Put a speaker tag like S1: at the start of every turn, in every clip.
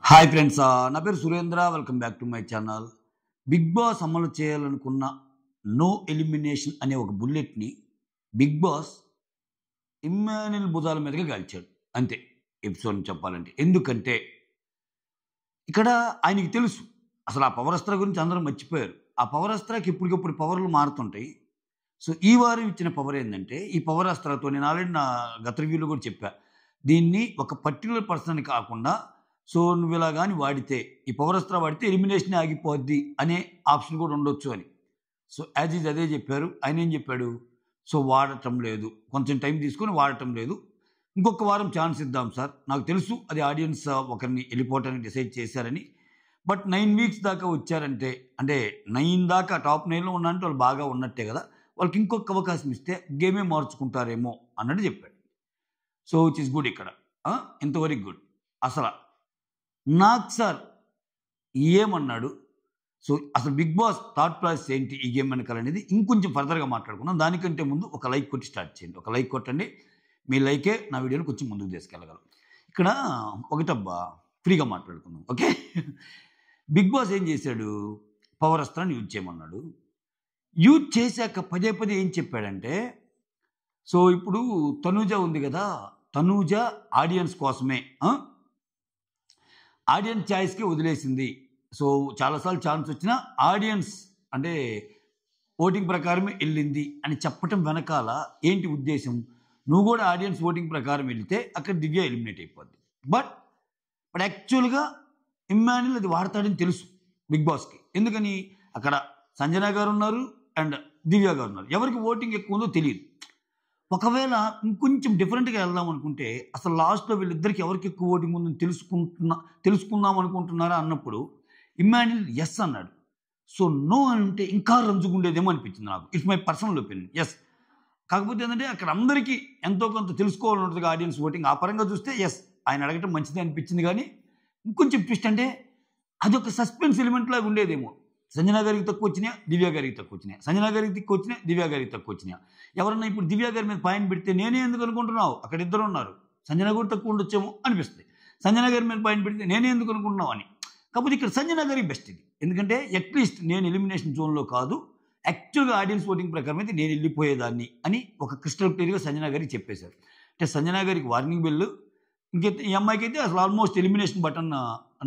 S1: Hi friends, నా పేరు Surendra. Welcome back to my channel. Bigg Boss అమలు చేయాలనుకున్న నో ఎలిమినేషన్ అనే ఒక బుల్లెట్ని బిగ్ బాస్ ఇమ్మాన్యుల్ భుజాల మీదగా కాల్చాడు. అంతే ఎపిసోడ్ చెప్పాలంటే. ఎందుకంటే ఇక్కడ ఆయనకి తెలుసు అసలు ఆ పవర్ అస్త్ర గురించి అందరూ మర్చిపోయారు. ఆ పవర్ అస్త్రాకి ఇప్పటికప్పుడు పవర్లు మారుతుంటాయి. సో ఈ వారం ఇచ్చిన పవర్ ఏంటంటే, ఈ పవర్ అస్త్రతో నేను ఆల్రెడీ నా గత రివ్యూలో కూడా చెప్పా, దీన్ని ఒక పర్టికులర్ పర్సన్ కాకుండా, సో నువ్వు ఇలా కానీ వాడితే, ఈ పవర్ అస్త్ర వాడితే ఎలిమినేషన్ ఆగిపోద్ది అనే ఆప్షన్ కూడా ఉండొచ్చు అని. సో యాజ్ ఈజ్ అదే చెప్పారు. ఆయన ఏం చెప్పాడు, సో వాడటం లేదు, కొంచెం టైం తీసుకొని వాడటం లేదు, ఇంకొక వారం ఛాన్స్ ఇద్దాం సార్. నాకు తెలుసు అది ఆడియన్స్ ఒకరిని వెళ్ళిపోవటానికి డిసైడ్ చేశారని. బట్ 9 వీక్స్ దాకా వచ్చారంటే, అంటే 9 దాకా టాప్ 9లో ఉన్నంటే వాళ్ళు బాగా ఉన్నట్టే కదా, వాళ్ళకి ఇంకొక అవకాశం ఇస్తే గేమే మార్చుకుంటారేమో అన్నట్టు చెప్పాడు. So which is good. ఇక్కడ ఇంతవరకు గుడ్. అసలు నాకు సార్ ఏమన్నాడు, సో అసలు బిగ్ బాస్ థాట్ ప్రాసెస్ ఏంటి ఈ గేమ్ వెనకాలనేది ఇంకొంచెం ఫర్దర్గా మాట్లాడుకున్నాం. దానికంటే ముందు ఒక లైక్ కొట్టి స్టార్ట్ చేయండి. ఒక లైక్ కొట్టండి. మీ లైకే నా వీడియోని కొంచెం ముందుకు తీసుకెళ్ళగలం. ఇక్కడ ఒకటబ్బా ఫ్రీగా మాట్లాడుకుందాం, ఓకే. బిగ్ బాస్ ఏం చేశాడు, పవర్ అస్త్రాన్ని యూజ్ చేయమన్నాడు. యూజ్ చేశాక పదే పదే ఏం చెప్పాడంటే, సో ఇప్పుడు తనూజ ఉంది కదా, తనూజ ఆడియన్స్ కోసమే, ఆడియన్స్ ఛాయిస్కి వదిలేసింది. సో చాలాసార్లు ఛాన్స్ వచ్చినా ఆడియన్స్ అంటే ఓటింగ్ ప్రకారమే వెళ్ళింది అని చెప్పటం వెనకాల ఏంటి ఉద్దేశం, నువ్వు కూడా ఆడియన్స్ ఓటింగ్ ప్రకారం వెళ్తే అక్కడ దివ్య ఎలిమినేట్ అయిపోద్ది. బట్ యాక్చువల్గా ఇమ్మాన్యుల్ అది వాడతాడని తెలుసు బిగ్ బాస్కి. ఎందుకని, అక్కడ సంజన గారు ఉన్నారు అండ్ దివ్య గారు ఉన్నారు. ఎవరికి ఓటింగ్ ఎక్కువ ఉందో తెలియదు. ఒకవేళ ఇంకొంచెం డిఫరెంట్గా వెళ్దాం అనుకుంటే, అసలు లాస్ట్లో వీళ్ళిద్దరికి ఎవరికి ఎక్కువ ఓటింగ్ ఉందని తెలుసుకుందాం అనుకుంటున్నారా అన్నప్పుడు ఇమ్మాన్యుల్ ఎస్ అన్నాడు. సో నో అని ఉంటే ఇంకా రంజుకుండేదేమో అనిపించింది నాకు. It's my personal opinion. Yes. కాకపోతే ఏంటంటే అక్కడ అందరికీ ఎంతో కొంత తెలుసుకోవాలని ఉంటుంది ఆడియన్స్ ఓటింగ్. ఆ పరంగా చూస్తే ఎస్ ఆయన అడగటం మంచిదే అనిపించింది. కానీ ఇంకొంచెం ట్విస్ట్ అంటే అదొక సస్పెన్స్ ఎలిమెంట్ లాగా ఉండేదేమో. సంజన గారికి తక్కువ వచ్చినాయా, దివ్య గారికి తక్కువ వచ్చినాయి, సంజన గారికి తక్కువ వచ్చినాయి, దివ్య గారికి తక్కువ వచ్చినాయి. ఎవరన్నా ఇప్పుడు దివ్య గారి మీద పాయింట్ పెడితే నేనే ఎందుకు అనుకుంటున్నావు, అక్కడ ఇద్దరు ఉన్నారు, సంజన కూడా తక్కువ ఉండొచ్చేమో అనిపిస్తుంది. సంజన గారి మీద పాయింట్ పెడితే నేనే ఎందుకు అనుకుంటున్నావు అని. కాకపోతే ఇక్కడ సంజన గారికి బెస్ట్ ఇది. ఎందుకంటే అట్లీస్ట్ నేను ఎలిమినేషన్ జోన్లో కాదు, యాక్చువల్గా ఆడియన్స్ ఓటింగ్ ప్రకారం అయితే నేను వెళ్ళిపోయేదాన్ని అని ఒక క్రిస్టల్ క్లియర్గా సంజన గారికి చెప్పేశారు. అంటే సంజన గారికి వార్నింగ్ బెల్. ఇంకైతే ఈ అమ్మాయికి అయితే అసలు ఆల్మోస్ట్ ఎలిమినేషన్ బటన్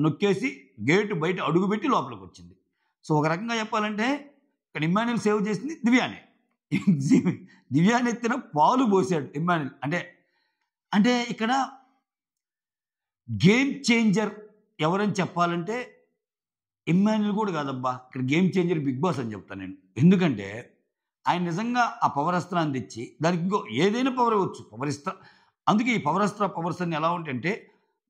S1: నొక్కేసి గేట్ బయట అడుగుపెట్టి లోపలికి వచ్చింది. సో ఒక రకంగా చెప్పాలంటే ఇక్కడ ఇమ్మాన్యుల్ సేవ్ చేసింది దివ్యానే. దివ్యాని ఎత్తిన పాలు పోసాడు ఇమ్మాన్యుల్. అంటే ఇక్కడ గేమ్ చేంజర్ ఎవరని చెప్పాలంటే ఇమ్మాన్యుల్ కూడా కాదబ్బా, ఇక్కడ గేమ్ చేంజర్ బిగ్ బాస్ అని చెప్తాను నేను. ఎందుకంటే ఆయన నిజంగా ఆ పవర్ అస్త్రాన్ని తెచ్చి, దానికి ఇంకో ఏదైనా పవర్ ఇవ్వచ్చు, పవర్ ఇస్తా. అందుకే ఈ పవర్ అస్త్ర పవర్స్ అన్ని ఎలా ఉంటాయంటే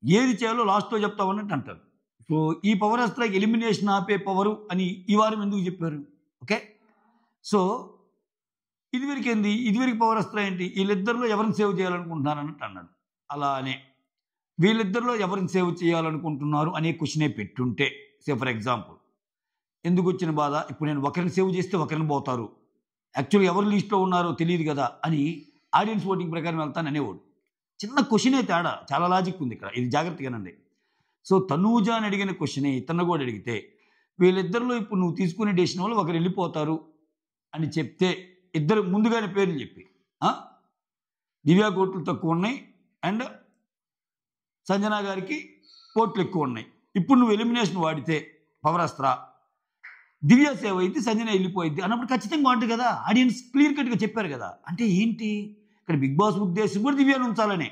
S1: ఏది చేయాలో లాస్ట్లో చెప్తామన్నట్టు అంటారు. సో ఈ పవర్ అస్త్రాకి ఎలిమినేషన్ ఆపే పవరు అని ఈ వారం ఎందుకు చెప్పారు, ఓకే. సో ఇదివరకు పవర్ అస్త్ర ఏంటి, వీళ్ళిద్దరిలో ఎవరిని సేవ్ చేయాలనుకుంటున్నారు అన్నట్టు అన్నాడు. అలానే వీళ్ళిద్దరిలో ఎవరిని సేవ్ చేయాలనుకుంటున్నారు అనే క్వశ్చనే పెట్టుంటే, సే ఫర్ ఎగ్జాంపుల్ ఎందుకు వచ్చిన బాధ, ఇప్పుడు నేను ఒకరిని సేవ్ చేస్తే ఒకరిని పోతారు, యాక్చువల్గా ఎవరు లిస్ట్లో ఉన్నారో తెలియదు కదా అని ఆడియన్స్ ఓటింగ్ ప్రకారం వెళ్తాను అనేవాడు. చిన్న క్వశ్చనే తేడా, చాలా లాజిక్ ఉంది ఇక్కడ, ఇది జాగ్రత్తగానండి. సో తనూజ అని అడిగిన క్వశ్చనే ఇతను కూడా అడిగితే, వీళ్ళిద్దరిలో ఇప్పుడు నువ్వు తీసుకునే డెసిషన్ వల్ల ఒకరు వెళ్ళిపోతారు అని చెప్తే, ఇద్దరు ముందుగానే పేర్లు చెప్పి, దివ్య కోట్లు తక్కువ ఉన్నాయి అండ్ సంజన గారికి కోట్లు ఎక్కువ ఉన్నాయి, ఇప్పుడు నువ్వు ఎలిమినేషన్ వాడితే పవర్ అస్త్ర దివ్య సేవ్ అయితే సంజన వెళ్ళిపోయింది అన్నప్పుడు ఖచ్చితంగా వాడు కదా, ఆడియన్స్ క్లియర్ కట్గా చెప్పారు కదా. అంటే ఏంటి ఇక్కడ బిగ్ బాస్ ఉద్దేశం కూడా దివ్యాన్ని ఉంచాలనే.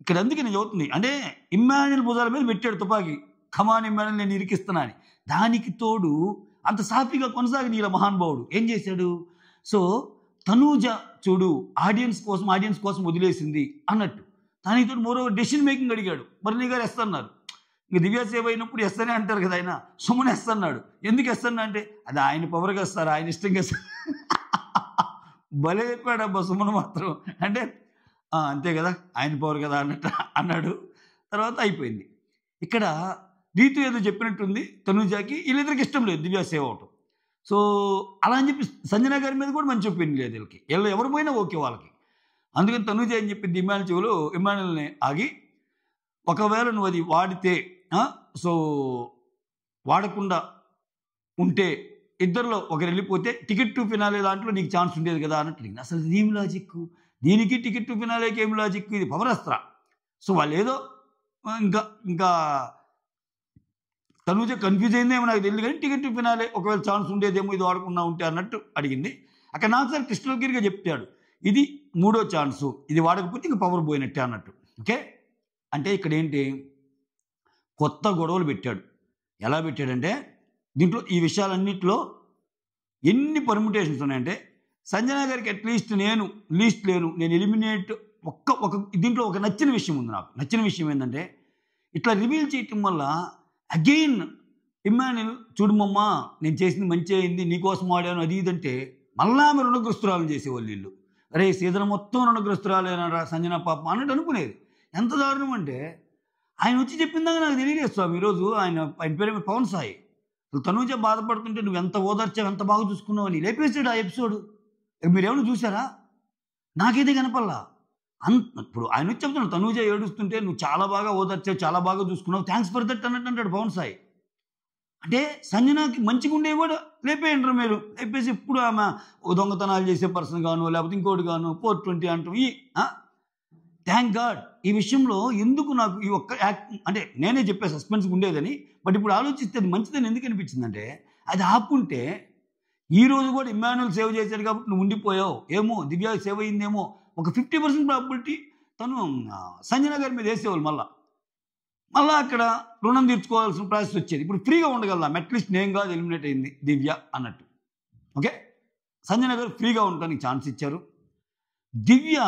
S1: ఇక్కడ అందుకే నేను చదువుతుంది అంటే ఇమ్మాన్యుల్ భుజాల మీద పెట్టాడు తుపాకి, ఖమాన్ ఇమ్మాన్యుల్ నేను ఇరికిస్తున్నా అని. దానికి తోడు అంత సాఫీగా కొనసాగిన ఇలా మహానుభావుడు ఏం చేశాడు, సో తనూజ చూడు ఆడియన్స్ కోసం వదిలేసింది అన్నట్టు. దానికి తోడు మరో డెసిషన్ మేకింగ్ అడిగాడు. మురళీ గారు ఎస్ అన్నారు. ఇంక దివ్య సేవ్ అయినప్పుడు ఎస్ అనే అంటారు కదా, ఆయన సుమన్ ఎస్ అన్నాడు. ఎందుకు ఎస్ అన్నా అంటే అది ఆయన పవర్గా వస్తారు, ఆయన ఇష్టంగా భలే చెప్పాడు అబ్బా సుమన్ మాత్రం. అంటే అంతే కదా, ఆయన పవర్ కదా అన్నట్టు అన్నాడు. తర్వాత అయిపోయింది. ఇక్కడ రీతు ఏదో చెప్పినట్టుంది తనూజాకి, వీళ్ళిద్దరికి ఇష్టం లేదు దివ్య సేవ్ అవటం. సో అలా అని చెప్పి సంజన గారి మీద కూడా మంచి ఒపీనియన్ లేదు వీళ్ళకి. వీళ్ళు ఎవరు పోయినా ఓకే వాళ్ళకి. అందుకని తనూజ ఏం చెప్పింది ఇమ్మాన్యుల్ని ఆగి, ఒకవేళ నువ్వు అది వాడితే సో వాడకుండా ఉంటే ఇద్దరిలో ఒకరు వెళ్ళిపోతే టికెట్ టు ఫినాలే దాంట్లో నీకు ఛాన్స్ ఉండేది కదా అన్నట్టు అడిగింది. అసలు ఇది ఏం లాజిక్? దీనికి టికెట్ టు ఫినాలేకి ఏం లాజిక్? ఇది పవర్ అస్త్ర. సో వాళ్ళు ఏదో ఇంకా ఇంకా తనూజ కన్ఫ్యూజ్ అయిందేమో నాకు తెలియదు, కానీ టికెట్ టు ఫినాలే ఒకవేళ ఛాన్స్ ఉండేదేమో ఇది వాడకుండా ఉంటే అన్నట్టు అడిగింది. అక్కడ నాకు సార్ క్రిస్టల్ చెప్తాడు, ఇది 3వ ఛాన్సు, ఇది వాడకపోతే ఇంక పవర్ పోయినట్టే అన్నట్టు. ఓకే, అంటే ఇక్కడ ఏంటి, కొత్త గొడవలు పెట్టాడు. ఎలా పెట్టాడంటే దీంట్లో ఈ విషయాలన్నింటిలో ఎన్ని పర్ముటేషన్స్ ఉన్నాయంటే, సంజన గారికి అట్లీస్ట్ నేను లీస్ట్ లేను, నేను ఎలిమినేట్ ఒక దీంట్లో ఒక నచ్చిన విషయం ఉంది. నాకు నచ్చిన విషయం ఏంటంటే, ఇట్లా రివీల్ చేయటం వల్ల అగైన్ ఇమ్మాన్యుల్ చూడమమ్మా నేను చేసింది మంచి అయింది, నీకోసం ఆడాను అది ఇదంటే మళ్ళా ఆమె రుణగ్రస్తురాలను చేసేవాళ్ళు వీళ్ళు. అరే సీజన్ మొత్తం రుణగ్రస్తురాలేనరా సంజన పాప అన్నట్టు అనుకునేది. ఎంత దారుణం అంటే, ఆయన వచ్చి చెప్పిందాక నాకు తెలియలేదు స్వామి. ఈరోజు ఆయన పేరు పవన్ సాయి. తనూజ బాధపడుతుంటే నువ్వు ఎంత ఓదార్చావు, ఎంత బాగా చూసుకున్నావు అని లేపేసాడు ఆ ఎపిసోడ్. మీరేమైనా చూసారా? నాకైతే కనపల్లా. ఇప్పుడు ఆయన వచ్చి చెప్తున్నాడు, తనూజ ఏడుస్తుంటే నువ్వు చాలా బాగా ఓదార్చావు, చాలా బాగా చూసుకున్నావు, థ్యాంక్స్ ఫర్ దట్ అన్నట్టు అంటాడు పవన్ సాయి. అంటే సంజనాకి మంచిగా ఉండేవి కూడా లేపేయంటారు మీరు. లేపేసి ఇప్పుడు ఆమె దొంగతనాలు చేసే పర్సన్ గాను, లేకపోతే ఇంకోటి గాను 420 అంటాం. థ్యాంక్ గాడ్ ఈ విషయంలో ఎందుకు నాకు ఈ ఒక్క అంటే నేనే చెప్పే సస్పెన్స్గా ఉండేదని, బట్ ఇప్పుడు ఆలోచిస్తే అది మంచిదని ఎందుకు అనిపించిందంటే, అది ఆపుంటే ఈరోజు కూడా ఇమ్మాన్యుల్ సేవ్ చేశాడు కాబట్టి నువ్వు ఉండిపోయావు ఏమో, దివ్య సేవ్ అయిందేమో, ఒక 50% ప్రాబిలిటీ తను సంజన గారి మీద వేసేవాళ్ళు. మళ్ళీ అక్కడ రుణం తీర్చుకోవాల్సిన ప్రాసెస్ వచ్చేది. ఇప్పుడు ఫ్రీగా ఉండగలదాం, అట్లీస్ట్ నేను కాదు ఎలిమినేట్ అయింది దివ్య అన్నట్టు. ఓకే, సంజన గారు ఫ్రీగా ఉండడానికి ఛాన్స్ ఇచ్చారు. దివ్య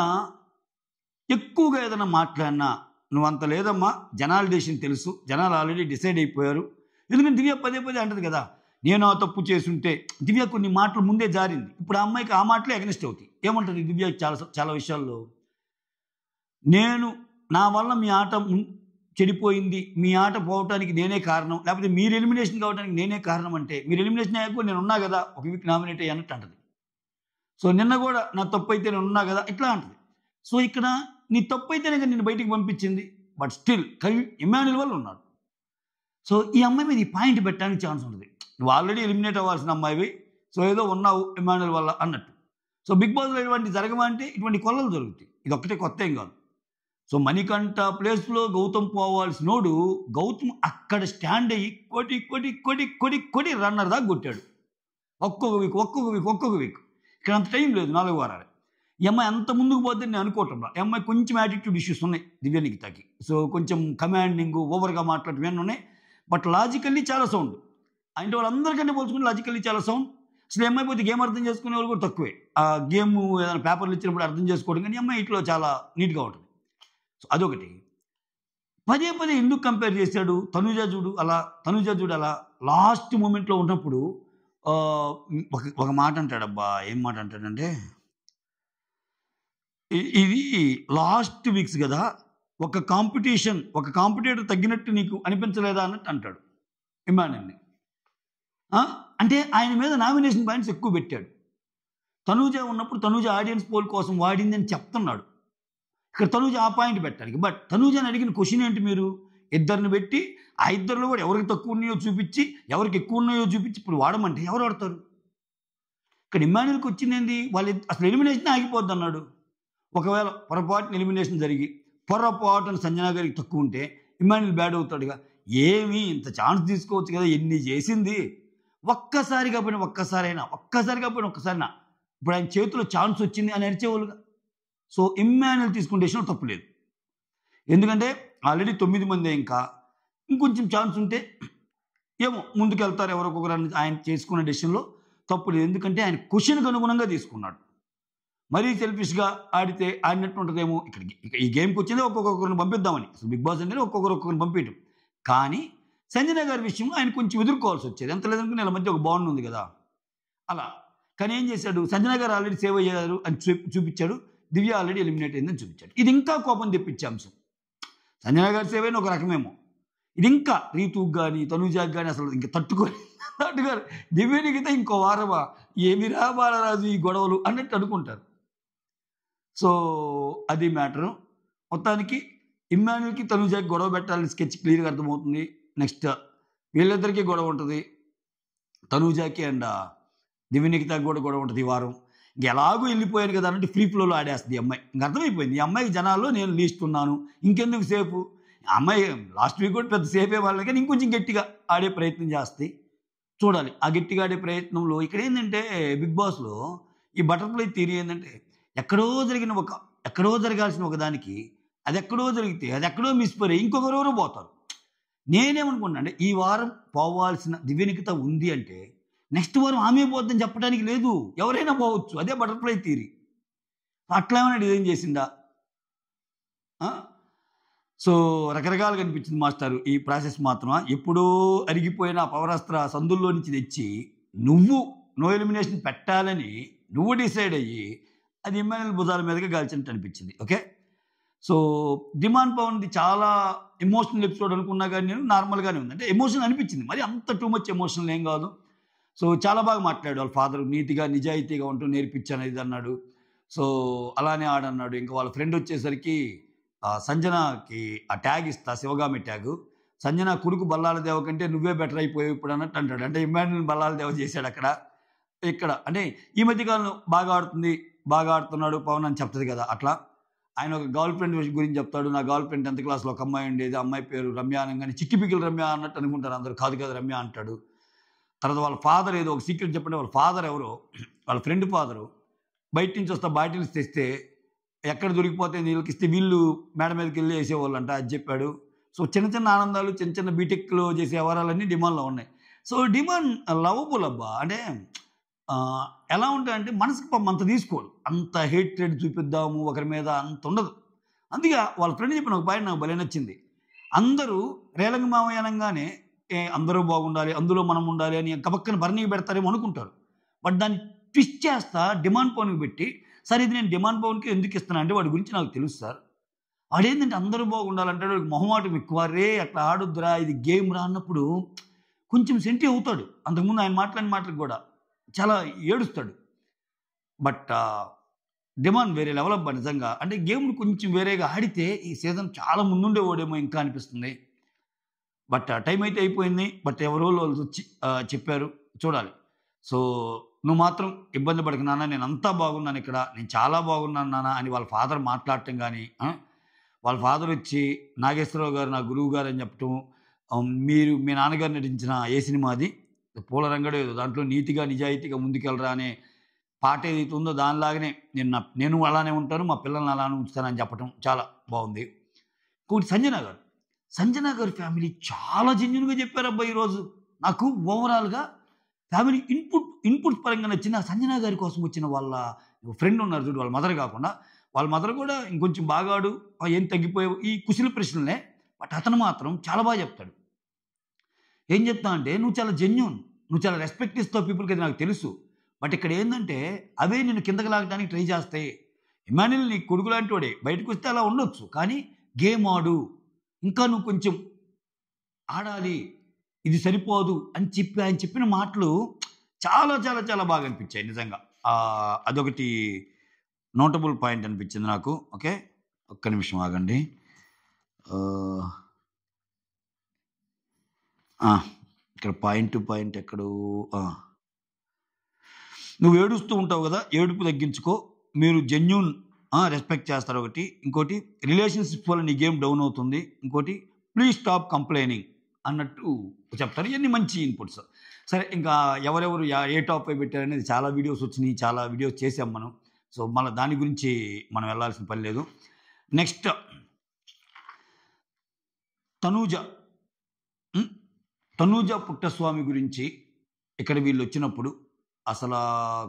S1: ఎక్కువగా ఏదైనా మాట్లాడినా నువ్వు అంత లేదమ్మా, జనాల డెసిషన్ తెలుసు, జనాలు ఆల్రెడీ డిసైడ్ అయిపోయారు. ఎందుకంటే దివ్య పదే అంటది కదా, నేను ఆ తప్పు చేసుంటే. దివ్య కొన్ని మాటలు ముందే జారింది, ఇప్పుడు ఆ అమ్మాయికి ఆ మాటలే అగెనిస్ట్ అవుతాయి. ఏమంటుంది దివ్య చాలా విషయాల్లో, నేను నా వల్ల మీ ఆట చెడిపోయింది, మీ ఆట పోవటానికి నేనే కారణం, లేకపోతే మీరు ఎలిమినేషన్ కావడానికి నేనే కారణం అంటే, మీరు ఎలిమినేషన్ అయ్యాక నేను ఉన్నా కదా, ఒక వీక్ నామినేట్ అయ్యానట్టు అంటది. సో నిన్న కూడా నా తప్పు అయితే నేను ఉన్నా కదా ఇట్లా అంటది. సో ఇక్కడ నీ తప్పు అయితేనే కదా నేను బయటికి పంపించింది, బట్ స్టిల్ ఇమ్మాన్యుల్ వల్ల ఉన్నాడు. సో ఈ అమ్మాయి మీద ఈ పాయింట్ పెట్టడానికి ఛాన్స్ ఉంటుంది. నువ్వు ఆల్రెడీ ఎలిమినేట్ అవ్వాల్సిన అమ్మాయివి, సో ఏదో ఉన్నావు ఇమ్మాన్యుల్ వల్ల అన్నట్టు. సో బిగ్ బాస్లో ఇటువంటి జరగమంటే ఇటువంటి కొల్లలు జరుగుతాయి. ఇది ఒక్కటే కొత్త ఏం కాదు. సో మణికంఠ ప్లేస్లో గౌతమ్ పోవాల్సినోడు గౌతమ్ అక్కడ స్టాండ్ అయ్యి కొడి కొడి కొడి కొడి కొడి రన్నర్ దాకా కొట్టాడు. ఒక్కొక్క వీక్ ఇక్కడ అంత టైం లేదు, 4 వారాలు. ఈ అమ్మాయి అంత ముందుకు పోద్దని నేను అనుకోవటం. ఈ అమ్మాయి కొంచెం యాటిట్యూడ్ ఇష్యూస్ ఉన్నాయి దివ్యనికితకి. సో కొంచెం కమాండింగ్, ఓవర్గా మాట్లాడటం ఇవన్నీ ఉన్నాయి. బట్ లాజికల్లీ చాలా సౌండ్. అంటే వాళ్ళందరికంటే పోల్చుకుంటే లాజికల్లీ చాలా సౌండ్. అసలు అమ్మాయి పోతే గేమ్ అర్థం చేసుకునే వాళ్ళు కూడా తక్కువే. ఆ గేమ్ ఏదైనా పేపర్లు ఇచ్చినప్పుడు అర్థం చేసుకోవడం, కానీ అమ్మాయి ఇట్లో చాలా నీట్గా ఉంటుంది. సో అదొకటి. పదే ఎందుకు కంపేర్ చేశాడు తనూజ చూడు అలా లాస్ట్ మూమెంట్లో ఉన్నప్పుడు ఒక మాట అంటాడు. అబ్బా ఏం మాట అంటాడంటే, ఇది లాస్ట్ వీక్స్ కదా, ఒక కాంపిటేటర్ తగ్గినట్టు నీకు అనిపించలేదా అన్నట్టు అంటాడు ఇమ్మాన్యుల్ని. అంటే ఆయన మీద నామినేషన్ పాయింట్స్ ఎక్కువ పెట్టాడు. తనూజ ఉన్నప్పుడు తనూజ ఆడియన్స్ పోల్ కోసం వాడింది అని చెప్తున్నాడు. ఇక్కడ తనూజ ఆ పాయింట్ పెట్టాలి. బట్ తనూజని అడిగిన క్వశ్చన్ ఏంటి, మీరు ఇద్దరిని పెట్టి ఆ ఇద్దరిలో కూడా ఎవరికి తక్కువ ఉన్నాయో చూపించి, ఎవరికి ఎక్కువ ఉన్నాయో చూపించి ఇప్పుడు వాడమంటే ఎవరు వాడతారు? ఇక్కడ ఇమ్మాన్యుల్కి వచ్చింది ఏంది, వాళ్ళు అసలు ఎలిమినేషన్ ఆగిపోద్ది అన్నాడు. ఒకవేళ పొరపాటున ఎలిమినేషన్ జరిగి పొరపాటున సంజన గారికి తక్కువ ఉంటే ఇమ్మాన్యుల్ బ్యాడ్ అవుతాడుగా. ఏమి ఇంత ఛాన్స్ తీసుకోవచ్చు కదా, ఎన్ని చేసింది. ఒక్కసారి కాకపోయినా ఒక్కసారినా ఇప్పుడు ఆయన చేతిలో ఛాన్స్ వచ్చింది అని అరిచేవాళ్ళుగా. సో ఇమ్మాన్యుల్ తీసుకునే డెసిషన్ తప్పు లేదు. ఎందుకంటే ఆల్రెడీ 9 మంది, ఇంకా ఇంకొంచెం ఛాన్స్ ఉంటే ఏమో ముందుకెళ్తారు ఎవరొకరు ఆయన చేసుకున్న డెసిషన్లో తప్పు లేదు. ఎందుకంటే ఆయన క్వశ్చన్కి అనుగుణంగా తీసుకున్నాడు. మరీ సెల్ఫిష్గా ఆడితే ఆడినట్టు ఉంటుందేమో. ఇక్కడ ఈ గేమ్కి వచ్చిందే ఒక్కొక్కరిని పంపిద్దామని, అసలు బిగ్ బాస్ అంటేనే ఒక్కొక్కరిని పంపించడం. కానీ సంజన గారి విషయంలో ఆయన కొంచెం ఎదుర్కోవాల్సి వచ్చేది. ఎంత లేదనుకుని వీళ్ళ మధ్య ఒక బాండ్ ఉంది కదా అలా. కానీ ఏం చేశాడు, సంజన గారు ఆల్రెడీ సేవ్ అయ్యారు అని చూపించాడు, దివ్య ఆల్రెడీ ఎలిమినేట్ అయిందని చూపించాడు. ఇది ఇంకా కోపం తెప్పించే అంశం. సంజన గారు సేవ్ అయిన ఒక రకమేమో, ఇది ఇంకా రీతుకి కానీ తనూజాకి కానీ అసలు ఇంకా తట్టుకోరు. దివ్యనికితే ఇంకో వారమా, ఏమిరా బాలరాజు ఈ గొడవలు అన్నట్టు అనుకుంటారు. సో అది మ్యాటరు. మొత్తానికి ఇమ్మాన్యుల్కి తనూజకి గొడవ పెట్టాలని స్కెచ్ క్లియర్గా అర్థమవుతుంది. నెక్స్ట్ వీళ్ళిద్దరికీ గొడవ ఉంటుంది. తనూజకి అండ్ దివ్యనికితకి కూడా గొడవ ఉంటుంది ఈ వారం. ఇంక ఎలాగో వెళ్ళిపోయాను కదా అన్నట్టు ఫ్రీ ఫ్లోలో ఆడేస్తుంది ఈ అమ్మాయి. ఇంక అర్థమైపోయింది ఈ అమ్మాయికి జనాల్లో నేను లీస్ట్ ఉన్నాను, ఇంకెందుకు సేపు. అమ్మాయి లాస్ట్ వీక్ కూడా పెద్ద సేఫే వాళ్ళని, కానీ ఇంకొంచెం గట్టిగా ఆడే ప్రయత్నం చేస్తే చూడాలి. ఆ గట్టిగా ఆడే ప్రయత్నంలో ఇక్కడ ఏంటంటే బిగ్ బాస్లో ఈ బటర్ఫ్లై థియరీ ఏంటంటే ఎక్కడో జరగాల్సిన ఒక దానికి అది ఎక్కడో జరిగితే అది ఎక్కడో మిస్పోయి ఇంకొకరెవరో పోతారు. నేనేమనుకున్నా అంటే ఈ వారం పోవాల్సిన దివ్యనికిత ఉంది అంటే నెక్స్ట్ వారం ఆమె పోద్దని చెప్పడానికి లేదు, ఎవరైనా పోవచ్చు. అదే బటర్ఫ్లై థియరీ. అట్లా ఏమైనా డిజైన్ చేసిందా? సో రకరకాలుగా అనిపించింది మాస్టర్ ఈ ప్రాసెస్ మాత్రం. ఎప్పుడో అరిగిపోయిన పవరాస్త్ర సందుల్లో నుంచి తెచ్చి నువ్వు నో ఎలిమినేషన్ పెట్టాలని నువ్వు డిసైడ్ అయ్యి అది ఇమ్మాన్యుల్ భుజాల మీదగా గాల్చినట్టు అనిపించింది. ఓకే, సో డిమాండ్ పవన్ది చాలా ఎమోషనల్ ఎపిసోడ్ అనుకున్నా కానీ నేను నార్మల్గానే ఉంది. అంటే ఎమోషనల్ అనిపించింది, మరి అంత టూ మచ్ ఎమోషనల్ ఏం కాదు. సో చాలా బాగా మాట్లాడాడు. వాళ్ళ ఫాదర్ నీతిగా నిజాయితీగా ఉంటూ నేర్పించాను ఇది అన్నాడు. సో అలానే ఆడన్నాడు. ఇంకా వాళ్ళ ఫ్రెండ్ వచ్చేసరికి సంజనకి ఆ ట్యాగ్ ఇస్తా, శివగామి ట్యాగ్. సంజన కొడుకు బల్లాల దేవ కంటే నువ్వే బెటర్ అయిపోయావు ఇప్పుడు అన్నట్టు అంటాడు. అంటే ఇమ్మాన్యుల్ బల్లాల దేవ చేశాడు ఇక్కడ. అంటే ఈ మధ్యకాలంలో బాగా ఆడుతున్నాడు పవన్ అని చెప్తుంది కదా. అట్లా ఆయన ఒక గర్ల్ ఫ్రెండ్ గురించి చెప్తాడు. నా గర్ల్ ఫ్రెండ్ 10th క్లాస్లో ఒక అమ్మాయి ఉండేది, అమ్మాయి పేరు రమ్య అనగానే చిక్కిపికిల్ రమ్య అన్నట్టు అనుకుంటారు అందరూ. కాదు రమ్య అంటాడు. తర్వాత వాళ్ళ ఫాదర్ ఏదో ఒక సీక్రెట్ చెప్పండి. వాళ్ళ ఫాదర్ ఎవరో, వాళ్ళ ఫ్రెండ్ ఫాదరు బయట నుంచి వస్తా బాటిల్స్ తెస్తే ఎక్కడ దొరికిపోతే నీళ్ళకి ఇస్తే వీళ్ళు మేడ మీదకి వెళ్ళి వేసేవాళ్ళు అంట, అది చెప్పాడు. సో చిన్న ఆనందాలు, చిన్న బీటెక్లో చేసే వ్యవహారాలన్నీ డిమాండ్లో ఉన్నాయి. సో డిమాండ్ లవబుల్ అబ్బా. అంటే ఎలా ఉంటాయంటే మనసుకి అంత తీసుకోడు, అంత హేట్రెడ్ చూపిద్దాము ఒకరి మీద అంత ఉండదు. అందుకే వాళ్ళ ఫ్రెండ్ చెప్పిన ఒక పాయింట్ నాకు భలే నచ్చింది. అందరూ రేలంగి మామయ్య అనగానే అందరూ బాగుండాలి, అందులో మనం ఉండాలి అని కబక్కన బర్నీకి పెడతారేమో అనుకుంటారు. బట్ దాన్ని ట్విస్ట్ చేస్తా డిమాండ్ పవన్కి పెట్టి, సార్ ఇది నేను డిమాండ్ పవన్కి ఎందుకు ఇస్తాను అంటే వాడి గురించి నాకు తెలుసు సార్, వాడేంటంటే అందరూ బాగుండాలంటే వాడికి మొహమాటం ఎక్కువ. రే అట్లా ఆడొద్దురా, ఇది గేమ్ రా అన్నప్పుడు కొంచెం సెంటి అవుతాడు. అంతకుముందు ఆయన మాట్లాడిన మాటలకు కూడా చాలా ఏడుస్తాడు. బట్ డిమాండ్ వేరే లెవెల్ అబ్బా నిజంగా. అంటే గేమ్ను కొంచెం వేరేగా ఆడితే ఈ సీజన్ చాలా ముందుండే ఓడేమో ఇంకా అనిపిస్తుంది. బట్ టైం అయితే అయిపోయింది. బట్ ఎవరో వాళ్ళు వచ్చి చెప్పారు, చూడాలి. సో నువ్వు మాత్రం ఇబ్బంది పడకు నాన్న, నేను అంతా బాగున్నాను ఇక్కడ, నేను చాలా బాగున్నాను నాన్న అని వాళ్ళ ఫాదర్ మాట్లాడటం కానీ, వాళ్ళ ఫాదర్ వచ్చి నాగేశ్వరరావు గారు నా గురువు గారు అని చెప్పటం, మీరు మీ నాన్నగారు నటించిన ఏ సినిమాది పూల రంగడు ఏదో దాంట్లో నీతిగా నిజాయితీగా ముందుకెళ్ళరా అనే పాట ఏదైతే ఉందో దానిలాగానే నేను అలానే ఉంటాను, మా పిల్లల్ని అలానే ఉంచుతానని చెప్పటం చాలా బాగుంది. ఇంకోటి సంజన గారి ఫ్యామిలీ చాలా జెన్యూన్గా చెప్పారు అబ్బాయి ఈరోజు. నాకు ఓవరాల్గా ఫ్యామిలీ ఇన్పుట్ పరంగా నచ్చిన సంజన గారి కోసం వచ్చిన వాళ్ళ ఫ్రెండ్ ఉన్నారు చూడు, వాళ్ళ మదర్ కాకుండా వాళ్ళ మదర్ కూడా ఇంకొంచెం బాగాడు ఏం తగ్గిపోయావు ఈ కుశల ప్రశ్నలే. బట్ అతను మాత్రం చాలా బాగా చెప్తాడు. ఏం చెప్తా అంటే నువ్వు చాలా జెన్యూన్, నువ్వు చాలా రెస్పెక్ట్ ఇస్తావు పీపుల్కి, అది నాకు తెలుసు. బట్ ఇక్కడ ఏంటంటే అవే నేను కిందకి లాగడానికి ట్రై చేస్తాయి. ఇమ్మాన్యుల్ నీ కొడుకు లాంటి వాడే, బయటకు వస్తే అలా ఉండొచ్చు, కానీ గేమ్ ఆడు, ఇంకా నువ్వు కొంచెం ఆడాలి, ఇది సరిపోదు అని చెప్పి ఆయన చెప్పిన మాటలు చాలా చాలా చాలా బాగా అనిపించాయి నిజంగా. అదొకటి నోటబుల్ పాయింట్ అనిపించింది నాకు. ఓకే, ఒక్క నిమిషం ఆగండి. ఇక్కడ పాయింట్ టు పాయింట్ ఎక్కడో, నువ్వు ఏడుస్తూ ఉంటావు కదా, ఏడుపు తగ్గించుకో, మీరు జెన్యూన్ రెస్పెక్ట్ చేస్తారు ఒకటి. ఇంకోటి రిలేషన్షిప్ వల్ల నీ గేమ్ డౌన్ అవుతుంది. ఇంకోటి ప్లీజ్ స్టాప్ కంప్లైనింగ్ అన్నట్టు చెప్తారు. ఇవన్నీ మంచి ఇన్పుట్స్. సరే, ఇంకా ఎవరెవరు ఏ టాపిక్ పెట్టారనేది చాలా వీడియోస్ వచ్చినాయి, చాలా వీడియోస్ చేసాం మనం. సో మళ్ళీ దాని గురించి మనం వెళ్ళాల్సిన పని లేదు. నెక్స్ట్ తనూజ పుట్టస్వామి గురించి ఇక్కడ వీళ్ళు వచ్చినప్పుడు అసలు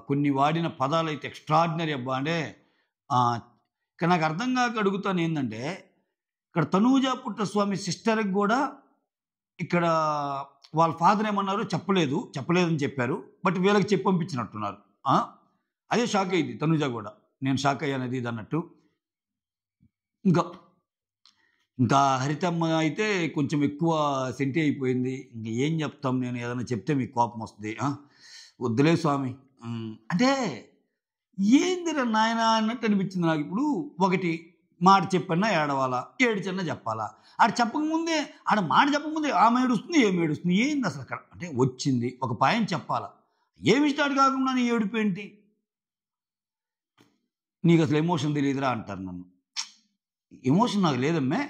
S1: కొన్ని వాడిన పదాలు అయితే ఎక్స్ట్రాడినరీ అబ్బా. అంటే ఇక్కడ నాకు అర్థం కాక అడుగుతాను ఏంటంటే, ఇక్కడ తనూజ పుట్టస్వామి సిస్టర్కి కూడా ఇక్కడ వాళ్ళ ఫాదర్ ఏమన్నారు చెప్పలేదని చెప్పారు. బట్ వీళ్ళకి చెప్పి పంపించినట్టున్నారు. అదే షాక్ అయ్యింది తనూజ కూడా, నేను షాక్ అయ్యాను ఇది అన్నట్టు. ఇంకా హరితమ్మ అయితే కొంచెం ఎక్కువ సెంటి అయిపోయింది. ఇంక ఏం చెప్తాం, నేను ఏదైనా చెప్తే మీకు కోపం వస్తుంది. వద్దులే స్వామి అంటే ఏందిరా నాయన అన్నట్టు అనిపించింది నాకు. ఇప్పుడు ఒకటి మాట చెప్పన్నా ఏడవాలా, ఏడ్చన్నా చెప్పాలా. ఆడ చెప్పకముందే ఆడ మాట చెప్పకముందే ఆమె ఏడుస్తుంది, ఏమి ఏడుస్తుంది, ఏంది అసలు అక్కడ అంటే వచ్చింది ఒక పాయింట్ చెప్పాలా. ఏమి స్టార్ట్ కాకుండా నీ ఏడుపు ఏంటి, నీకు అసలు ఎమోషన్ తెలియదురా అంటారు నన్ను. ఎమోషన్ నాకు లేదమ్మే,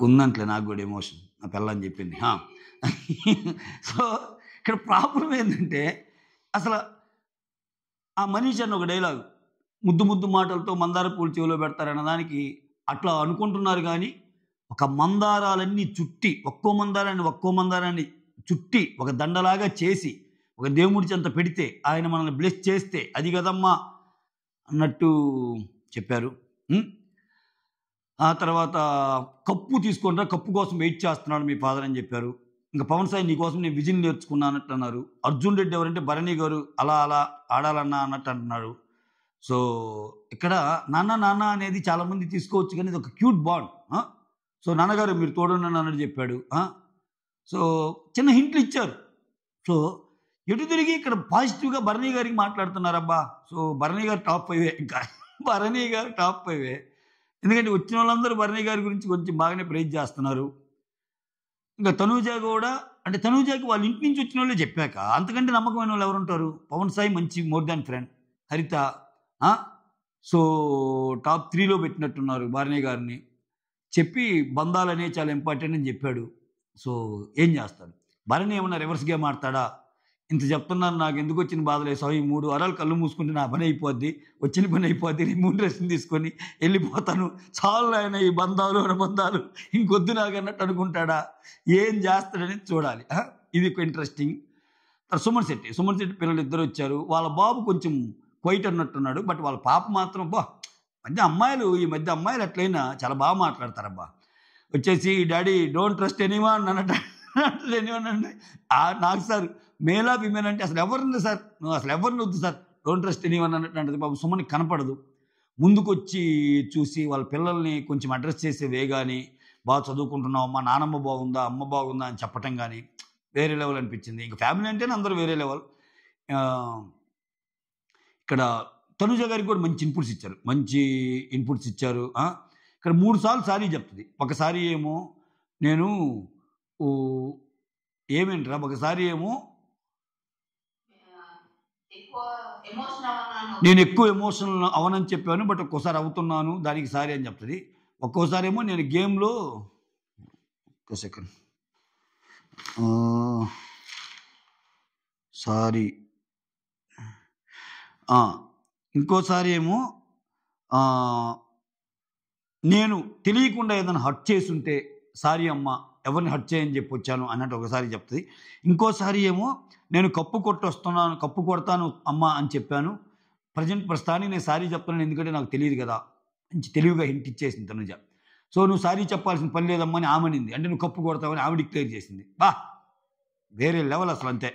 S1: ఉందంటలే నాకు కూడా ఎమోషన్, నా పిల్లని చెప్పింది. సో ఇక్కడ ప్రాబ్లం ఏంటంటే అసలు ఆ మనీష్ అన్న ఒక డైలాగ్, ముద్దు ముద్దు మాటలతో మందార పూలు చెవిలో పెడతారన్న దానికి అట్లా అనుకుంటున్నారు. కానీ ఒక మందారాలన్నీ చుట్టి ఒక్కో మందారాన్ని చుట్టి ఒక దండలాగా చేసి ఒక దేవుడి చెంత పెడితే ఆయన మనల్ని బ్లెస్ చేస్తే అది కదమ్మా అన్నట్టు చెప్పారు. ఆ తర్వాత కప్పు తీసుకుంటా, కప్పు కోసం వెయిట్ చేస్తున్నాడు మీ ఫాదర్ అని చెప్పారు. ఇంకా పవన్ సాయి నీకోసం నేను విజన్ నేర్చుకున్నా అన్నట్టు అన్నారు. అర్జున్ రెడ్డి ఎవరంటే భరణి గారు అలా అలా ఆడాలన్నా అన్నట్టు అంటున్నారు. సో ఇక్కడ నాన్న అనేది చాలామంది తీసుకోవచ్చు, కానీ ఇది ఒక క్యూట్ బాండ్. సో నాన్నగారు మీరు తోడున్నా అన్నట్టు చెప్పాడు. సో చిన్న హింట్లు ఇచ్చారు. సో ఎటు తిరిగి ఇక్కడ పాజిటివ్గా భరణి గారికి మాట్లాడుతున్నారబ్బా. So Bharani garu top 5. ఇంకా భరణి గారు టాప్ 5. ఎందుకంటే వచ్చిన వాళ్ళందరూ భరణి గారి గురించి కొంచెం బాగానే ప్రైజ్ చేస్తున్నారు. ఇంకా తనూజ కూడా, అంటే తనూజకి వాళ్ళ ఇంటి నుంచి వచ్చిన వాళ్ళే చెప్పాక అంతకంటే నమ్మకమైన వాళ్ళు ఎవరు ఉంటారు. పవన్ సాయి మంచి మోర్ దాన్ ఫ్రెండ్, హరిత సో టాప్ 3లో పెట్టినట్టున్నారు భరణి గారిని. చెప్పి బంధాలనే చాలా ఇంపార్టెంట్ అని చెప్పాడు. సో ఏం చేస్తాడు భరణి, ఏమన్నా రివర్స్ గేమ్ ఆడతాడా? ఇంత చెప్తున్నాను, నాకు ఎందుకు వచ్చిన బాధలేదు. సో ఈ 3 వారాలు కళ్ళు మూసుకుంటే నా పని అయిపోద్ది, వచ్చిన పని అయిపోద్ది, నేను 3 డ్రెస్ని తీసుకొని వెళ్ళిపోతాను, చాలు ఆయన ఈ బంధాలు అనుబంధాలు ఇంకొద్దు నాకు అన్నట్టు అనుకుంటాడా? ఏం చేస్తాడని చూడాలి. ఇది ఒక ఇంట్రెస్టింగ్. సుమన్ శెట్టి పిల్లలు ఇద్దరు వచ్చారు. వాళ్ళ బాబు కొంచెం క్వైట్ అన్నట్టున్నాడు, బట్ వాళ్ళ పాప మాత్రం ఈ మధ్య అమ్మాయిలు ఎట్లయినా చాలా బాగా మాట్లాడతారబ్బా. వచ్చేసి డాడీ డోంట్ ట్రస్ట్ ఎనీవన్ అన్నట్టు ఎనీవన్ అంటే నాకు సార్ మేలా ఫిమేల్ అంటే అసలు ఎవరిని సార్, నువ్వు అసలు ఎవరిని వద్దు సార్, డోంట్ ట్రస్ట్ ఎనీవన్ అన్నట్టు అంటది. పాపం సుమన్కి కనపడదు. ముందుకొచ్చి చూసి వాళ్ళ పిల్లల్ని కొంచెం అడ్రస్ చేసే వేగాని, బాగా చదువుకుంటున్నావు అమ్మా, నానమ్మ బాగుందా, అమ్మ బాగుందా అని చెప్పటం కానీ వేరే లెవెల్ అనిపించింది. ఇంకా ఫ్యామిలీ అంటేనే అందరూ వేరే లెవెల్. ఇక్కడ తనుజ గారికి కూడా మంచి ఇన్పుట్స్ ఇచ్చారు. ఇక్కడ 3 సార్లు సారీ చెప్తుంది. ఒకసారి ఏమో నేను ఏమేంట్రా, ఒకసారి ఏమో నేను ఎక్కువ ఎమోషనల్ అవనని చెప్పాను, బట్ ఒక్కోసారి అవుతున్నాను, దానికి సారీ అని చెప్తుంది. ఒక్కోసారి ఏమో నేను గేమ్లో ఒక సెకండ్ సారీ, ఇంకోసారి ఏమో నేను తెలియకుండా ఏదైనా హర్ట్ చేసుంటే సారీ అమ్మ, ఎవరిని హర్ట్ చేయని చెప్పి వచ్చాను అన్నట్టు ఒకసారి చెప్తుంది. ఇంకోసారి ఏమో నేను కప్పు కొడతాను అమ్మ అని చెప్పాను, ప్రస్తుతానికి నేను సారీ చెప్తున్నాను ఎందుకంటే నాకు తెలియదు కదా, మంచి తెలివిగా హింట్ ఇచ్చేసింది తనుజ. సో నువ్వు సారీ చెప్పాల్సిన పని లేదమ్మా అని ఆమెనింది, అంటే నువ్వు కప్పు కొడతావని ఆమె డిక్లేర్ చేసింది. వేరే లెవెల్ అసలు, అంతే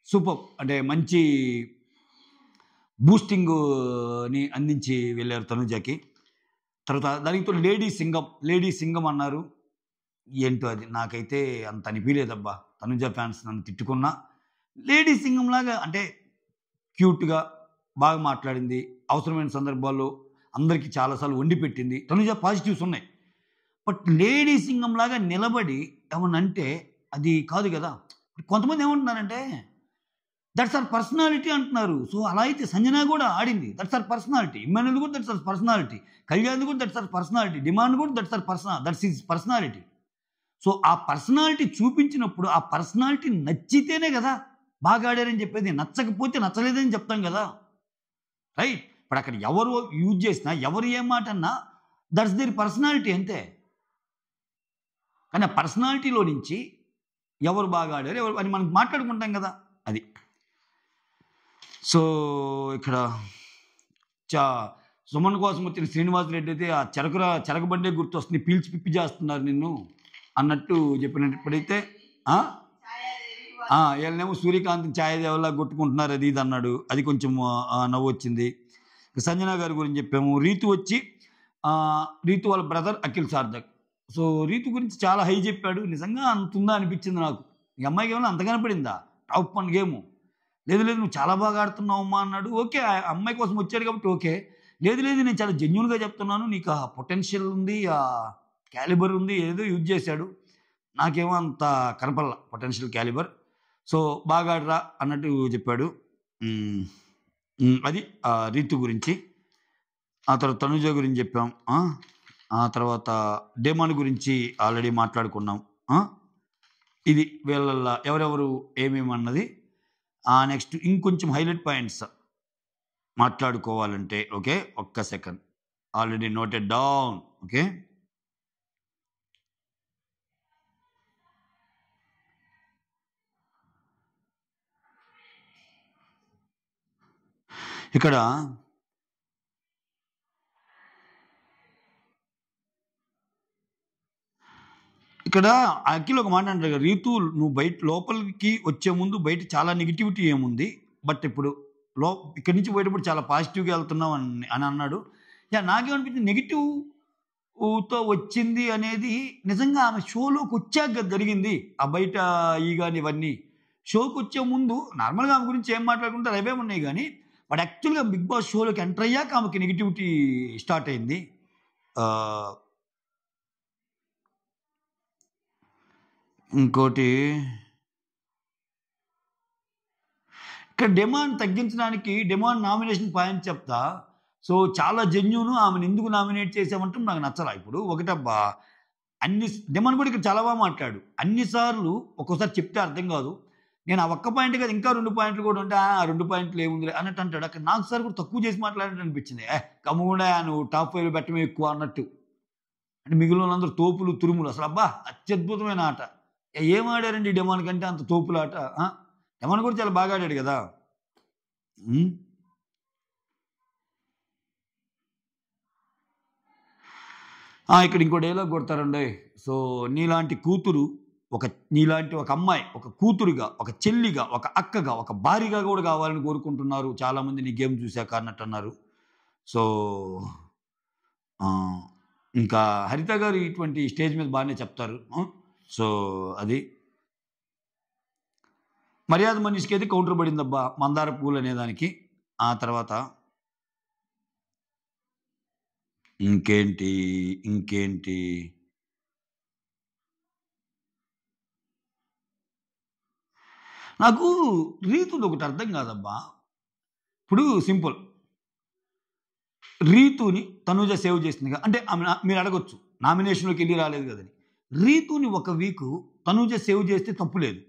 S1: సూపర్. అంటే మంచి బూస్టింగ్ని అందించి వెళ్ళారు తనుజకి. తర్వాత దానితో లేడీ సింగం అన్నారు. ఏంటో అది నాకైతే అంత అనిపించలేదబ్బా. తనుజ ఫ్యాన్స్ నన్ను తిట్టుకున్నా, లేడీ సింగం లాగా అంటే క్యూట్గా బాగా మాట్లాడింది, అవసరమైన సందర్భాల్లో అందరికీ చాలాసార్లు వండి పెట్టింది. తనుజ పాజిటివ్స్ ఉన్నాయి, బట్ లేడీ సింగం లాగా నిలబడి ఏమనంటే అది కాదు కదా. కొంతమంది ఏమంటున్నారంటే దట్స్ అవర్ పర్సనాలిటీ అంటున్నారు. సో అలా అయితే సంజన కూడా ఆడింది, దట్స్ అవర్ పర్సనాలిటీ. ఇమ్మాన్యుల్ కూడా దట్స్ అవర్ పర్సనాలిటీ, కళ్యాణ్ కూడా దట్స్ అవర్ పర్సనాలిటీ, డిమాండ్ కూడా దట్స్ హిజ్ పర్సనాలిటీ. సో ఆ పర్సనాలిటీ చూపించినప్పుడు ఆ పర్సనాలిటీ నచ్చితేనే కదా బాగా ఆడారని చెప్పేది, నచ్చకపోతే నచ్చలేదని చెప్తాం కదా, రైట్? ఇప్పుడు అక్కడ ఎవరు యూజ్ చేసినా, ఎవరు ఏ మాట అన్నా దట్స్ దేర్ పర్సనాలిటీ అంతే. కానీ ఆ పర్సనాలిటీలో నుంచి ఎవరు బాగా ఆడారు ఎవరు అని మనం మాట్లాడుకుంటాం కదా, అది. సో ఇక్కడ సుమన్ కోసం వచ్చిన శ్రీనివాసరెడ్డి అయితే ఆ చెరక బండే గుర్తొస్తుంది, పీల్చి పిప్పి చేస్తున్నారు నిన్ను అన్నట్టు చెప్పినప్పుడైతే వీళ్ళనేమో సూర్యకాంత్ ఛాయాదేవలా కొట్టుకుంటున్నారు అది ఇది అన్నాడు. అది కొంచెం నవ్వు వచ్చింది. సంజన గారి గురించి చెప్పాము. రీతు వాళ్ళ బ్రదర్ అఖిల్ సార్థక్. సో రీతు గురించి చాలా హై చెప్పాడు. నిజంగా అంతుందా అనిపించింది నాకు. ఈ అమ్మాయికి ఏమైనా అంత కనపడిందా? టాప్ 1 గేము లేదు నువ్వు చాలా బాగా ఆడుతున్నావు అమ్మా అన్నాడు. ఓకే, ఆ అమ్మాయి కోసం వచ్చాడు కాబట్టి ఓకే. లేదు లేదు నేను చాలా జెన్యూన్గా చెప్తున్నాను, నీకు ఆ పొటెన్షియల్ ఉంది, ఆ క్యాలిబర్ ఉంది, ఏదో యూజ్ చేశాడు, నాకేమో అంత కనపడలా పొటెన్షియల్ క్యాలిబర్. సో బాగా ఆడరా అన్నట్టు చెప్పాడు. అది రీతు గురించి. ఆ తర్వాత తనుజ గురించి చెప్పాం. ఆ తర్వాత డెమాన్ గురించి ఆల్రెడీ మాట్లాడుకున్నాం. ఇది వీళ్ళల్లో ఎవరెవరు ఏమేమి అన్నది. నెక్స్ట్ ఇంకొంచెం హైలైట్ పాయింట్స్ మాట్లాడుకోవాలంటే, ఓకే ఒక్క second, already noted down. Okay, ఇక్కడ అఖిల్ ఒక మాట అంటారు కదా, రీతు నువ్వు బయట లోపలికి వచ్చే ముందు బయట చాలా నెగిటివిటీ ఏముంది, బట్ ఇప్పుడు ఇక్కడి నుంచి పోయేటప్పుడు చాలా పాజిటివ్గా వెళ్తున్నావు అని అన్నాడు. నాకేమనిపించింది, నెగిటివ్తో వచ్చింది అనేది నిజంగా ఆమె షోలోకి వచ్చాక జరిగింది. ఆ బయట కానీ ఇవన్నీ షోకి వచ్చే ముందు నార్మల్గా ఆమె గురించి ఏం మాట్లాడుకుంటారు అవే ఉన్నాయి, కానీ బట్ యాక్చువల్గా బిగ్ బాస్ షోలోకి ఎంటర్ అయ్యాక ఆమెకి నెగిటివిటీ స్టార్ట్ అయింది. ఇంకోటి ఇక్కడ డిమాండ్ తగ్గించడానికి డిమాండ్ నామినేషన్ పాయింట్ చెప్తా. సో చాలా జెన్యూను, ఆమెను ఎందుకు నామినేట్ చేసామంటే నాకు నచ్చలా. ఇప్పుడు ఒకటబ్బా, డిమాండ్ కూడా ఇక్కడ చాలా బాగా మాట్లాడు. అన్నిసార్లు ఒక్కోసారి చెప్తే అర్థం కాదు, నేను ఆ ఒక్క పాయింట్ కదా ఇంకా 2 పాయింట్లు కూడా ఉంటే 2 పాయింట్లు ఏముంది అన్నట్టు అంటాడు. అక్కడ నాకు సార్ కూడా తక్కువ చేసి మాట్లాడినట్టు అనిపించింది. కమ్ముకుండా నువ్వు టాప్ 5 పెట్టమే ఎక్కువ అన్నట్టు. అంటే మిగిలిన వాళ్ళందరూ తోపులు తురుములు. అసలు అబ్బా అత్యద్భుతమైన ఆట. ఏం ఆడారండి డిమాండ్ కంటే అంత తోపుల ఆట. డిమాండ్ కూడా చాలా బాగా ఆడాడు కదా. ఇక్కడ ఇంకో డైలాగ్ కొడతారండి. సో నీలాంటి ఒక అమ్మాయి ఒక కూతురుగా, ఒక చెల్లిగా, ఒక అక్కగా, ఒక భార్యగా కూడా కావాలని కోరుకుంటున్నారు చాలామంది నీ గేమ్ చూశాక అన్నట్టు అన్నారు. సో ఇంకా హరిత గారు ఇటువంటి స్టేజ్ మీద బాగానే చెప్తారు. సో అది మర్యాద మనిషికి అయితే కౌంటర్ పడిందబ్బా మందార పూలు అనేదానికి. ఆ తర్వాత ఇంకేంటి నాకు రీతుది ఒకటి అర్థం కాదబ్బా. ఇప్పుడు సింపుల్, రీతుని తనుజ సేవ్ చేసిందిగా అంటే మీరు అడగొచ్చు నామినేషన్లోకి వెళ్ళి రాలేదు కదని. రీతుని ఒక వీకు తనుజ సేవ్ చేస్తే తప్పులేదు.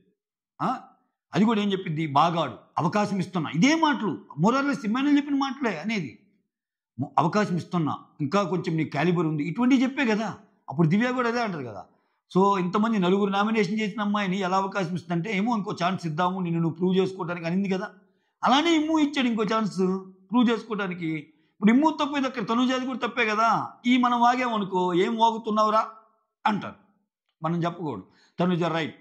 S1: అది కూడా ఏం చెప్పింది, బాగాడు, అవకాశం ఇస్తున్నా, ఇదే మాటలు మొరార్లెస్ ఇమ్మాన్యుయల్ చెప్పిన మాటలే అనేది. అవకాశం ఇస్తున్నా, ఇంకా కొంచెం నీ క్యాలిబర్ ఉంది, ఇటువంటివి చెప్పే కదా. అప్పుడు దివ్య కూడా అదే అంటారు కదా. సో ఇంతమంది 4 నామినేషన్ చేసిన అమ్మాయిని ఎలా అవకాశం ఇస్తుందంటే, ఏమో ఇంకో ఛాన్స్ ఇద్దాము నువ్వు ప్రూవ్ చేసుకోవడానికి అనింది కదా. అలానే ఇమ్ము ఇచ్చాడు ఇంకో ఛాన్స్ ప్రూవ్ చేసుకోవడానికి. ఇప్పుడు ఇమ్ము తప్పేది అక్కడ తనుజాది కూడా తప్పే కదా. మనం వాగామనుకో ఏం వాగుతున్నావురా అంటారు, మనం చెప్పకూడదు. తనుజ రైట్,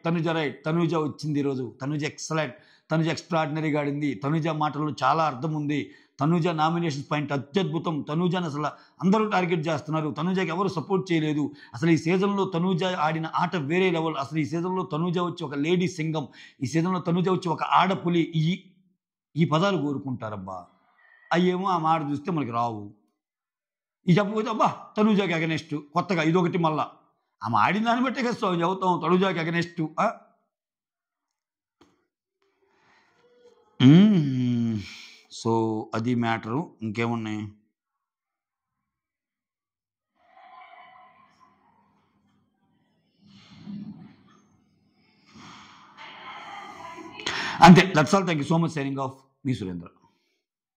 S1: తనుజ వచ్చింది ఈరోజు, తనుజ ఎక్సలెంట్, తనుజ ఎక్స్ట్రాడినరీగా ఆడింది, తనుజ మాటల్లో చాలా అర్థం ఉంది, తనుజ నామినేషన్ పాయింట్ అత్యద్భుతం, తనుజని అసలు అందరూ టార్గెట్ చేస్తున్నారు, తనుజకి ఎవరు సపోర్ట్ చేయలేదు, అసలు ఈ సీజన్లో తనుజ ఆడిన ఆట వేరే లెవెల్, అసలు ఈ సీజన్లో తనుజ వచ్చి ఒక లేడీ సింగం, ఈ సీజన్లో తనుజ వచ్చి ఒక ఆడపులి, ఈ పదాలు కోరుకుంటారబ్బా. అయ్యేమో ఆ మాట చూస్తే మనకి రావు. ఈ చెప్పకపోతే అబ్బా తనుజకి అగనెస్ట్ కొత్తగా ఇదొకటి. మళ్ళా ఆమె ఆడిన దాన్ని బట్టే కదా చదువుతాం తనుజకి అగనెస్ట్. సో అది మ్యాటరు. ఇంకేమున్నాయి, అంతే. That's all. Thank you so much. Signing off, me Surendra.